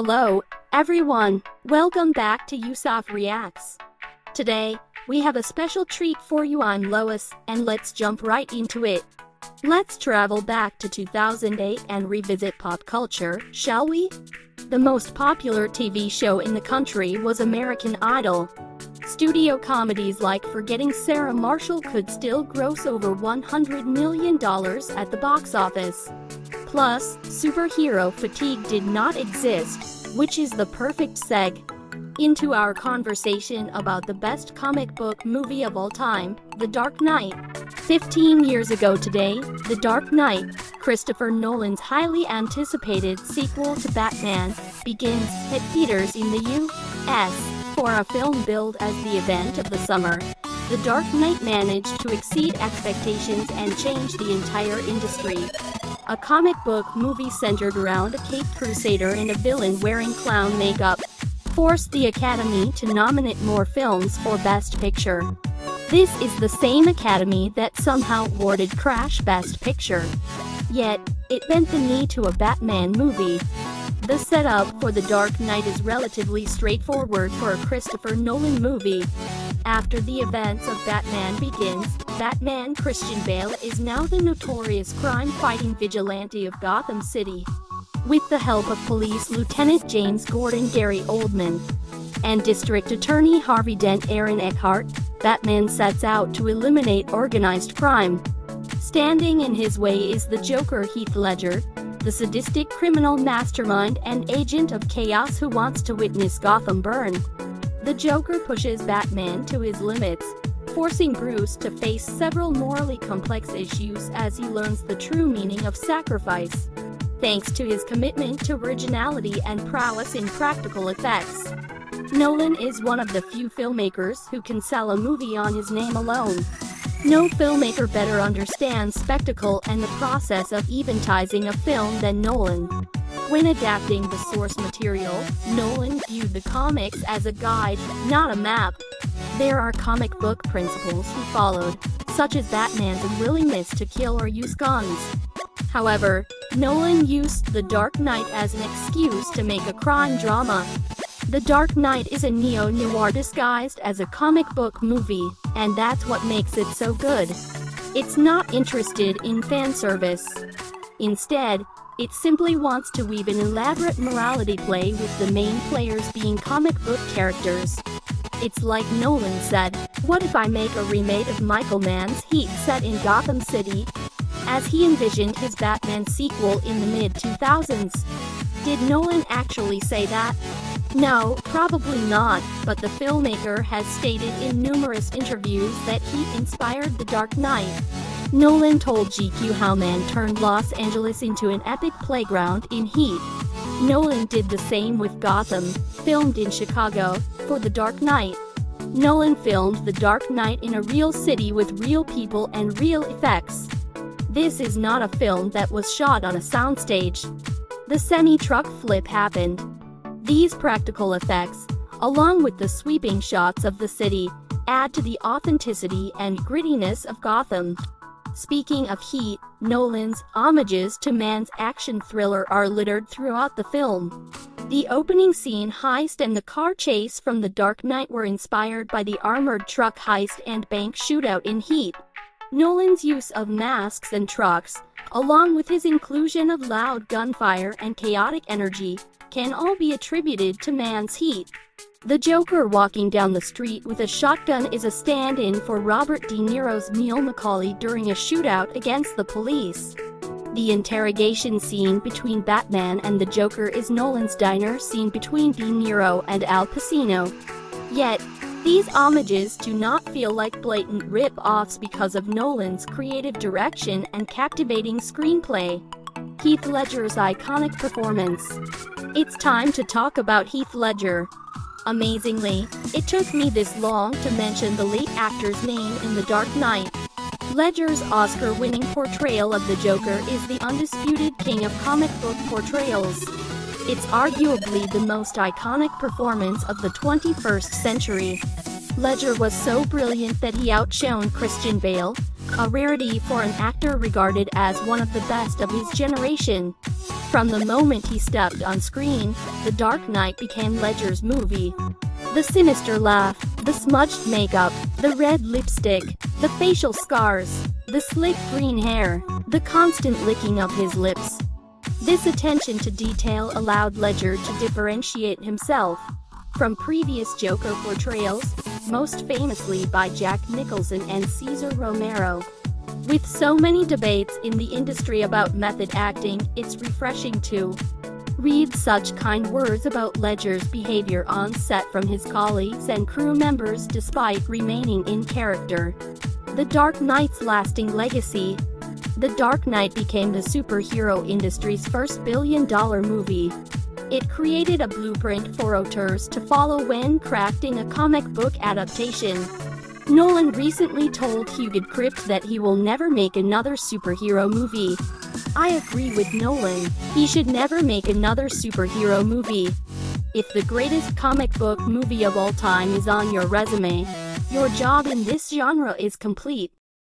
Hello, everyone. Welcome back to Yusuf Reacts. Today, we have a special treat for you. I'm Lois, and let's jump right into it. Let's travel back to 2008 and revisit pop culture, shall we? The most popular TV show in the country was American Idol. Studio comedies like Forgetting Sarah Marshall could still gross over $100 million at the box office. Plus, superhero fatigue did not exist, which is the perfect seg into our conversation about the best comic book movie of all time, The Dark Knight. 15 years ago today, The Dark Knight, Christopher Nolan's highly anticipated sequel to Batman, begins at theaters in the U.S. For a film billed as the event of the summer, The Dark Knight managed to exceed expectations and change the entire industry. A comic book movie centered around a caped crusader and a villain wearing clown makeup forced the Academy to nominate more films for Best Picture. This is the same Academy that somehow awarded Crash Best Picture. Yet, it bent the knee to a Batman movie. The setup for The Dark Knight is relatively straightforward for a Christopher Nolan movie. After the events of Batman Begins, Batman Christian Bale is now the notorious crime-fighting vigilante of Gotham City. With the help of Police Lieutenant James Gordon Gary Oldman and District Attorney Harvey Dent Aaron Eckhart, Batman sets out to eliminate organized crime. Standing in his way is the Joker Heath Ledger, the sadistic criminal mastermind and agent of chaos who wants to witness Gotham burn. The Joker pushes Batman to his limits, forcing Bruce to face several morally complex issues as he learns the true meaning of sacrifice. Thanks to his commitment to originality and prowess in practical effects, Nolan is one of the few filmmakers who can sell a movie on his name alone. No filmmaker better understands spectacle and the process of eventizing a film than Nolan. When adapting the source material, Nolan viewed the comics as a guide, not a map. There are comic book principles he followed, such as Batman's unwillingness to kill or use guns. However, Nolan used The Dark Knight as an excuse to make a crime drama. The Dark Knight is a neo-noir disguised as a comic book movie, and that's what makes it so good. It's not interested in fan service. Instead, it simply wants to weave an elaborate morality play with the main players being comic book characters. It's like Nolan said, what if I make a remake of Michael Mann's Heat set in Gotham City? As he envisioned his Batman sequel in the mid-2000s. Did Nolan actually say that? No, probably not, but the filmmaker has stated in numerous interviews that he inspired The Dark Knight. Nolan told GQ how man turned Los Angeles into an epic playground in Heat. Nolan did the same with Gotham, filmed in Chicago, for The Dark Knight. Nolan filmed The Dark Knight in a real city with real people and real effects. This is not a film that was shot on a soundstage. The semi-truck flip happened. These practical effects, along with the sweeping shots of the city, add to the authenticity and grittiness of Gotham. Speaking of Heat, Nolan's homages to Mann's action thriller are littered throughout the film. The opening scene heist and the car chase from The Dark Knight were inspired by the armored truck heist and bank shootout in Heat. Nolan's use of masks and trucks, along with his inclusion of loud gunfire and chaotic energy, can all be attributed to Mann's Heat. The Joker walking down the street with a shotgun is a stand-in for Robert De Niro's Neil McCauley during a shootout against the police. The interrogation scene between Batman and the Joker is Nolan's diner scene between De Niro and Al Pacino. Yet, these homages do not feel like blatant rip-offs because of Nolan's creative direction and captivating screenplay. Heath Ledger's iconic performance. It's time to talk about Heath Ledger. Amazingly, it took me this long to mention the late actor's name in The Dark Knight. Ledger's Oscar-winning portrayal of the Joker is the undisputed king of comic book portrayals. It's arguably the most iconic performance of the 21st century. Ledger was so brilliant that he outshone Christian Bale, a rarity for an actor regarded as one of the best of his generation. From the moment he stepped on screen, The Dark Knight became Ledger's movie. The sinister laugh, the smudged makeup, the red lipstick, the facial scars, the slick green hair, the constant licking of his lips. This attention to detail allowed Ledger to differentiate himself from previous Joker portrayals, most famously by Jack Nicholson and Cesar Romero. With so many debates in the industry about method acting, it's refreshing to read such kind words about Ledger's behavior on set from his colleagues and crew members despite remaining in character. The Dark Knight's lasting legacy. The Dark Knight became the superhero industry's first billion-dollar movie. It created a blueprint for auteurs to follow when crafting a comic book adaptation. Nolan recently told Hugo Crypt that he will never make another superhero movie. I agree with Nolan. He should never make another superhero movie. If the greatest comic book movie of all time is on your resume, your job in this genre is complete.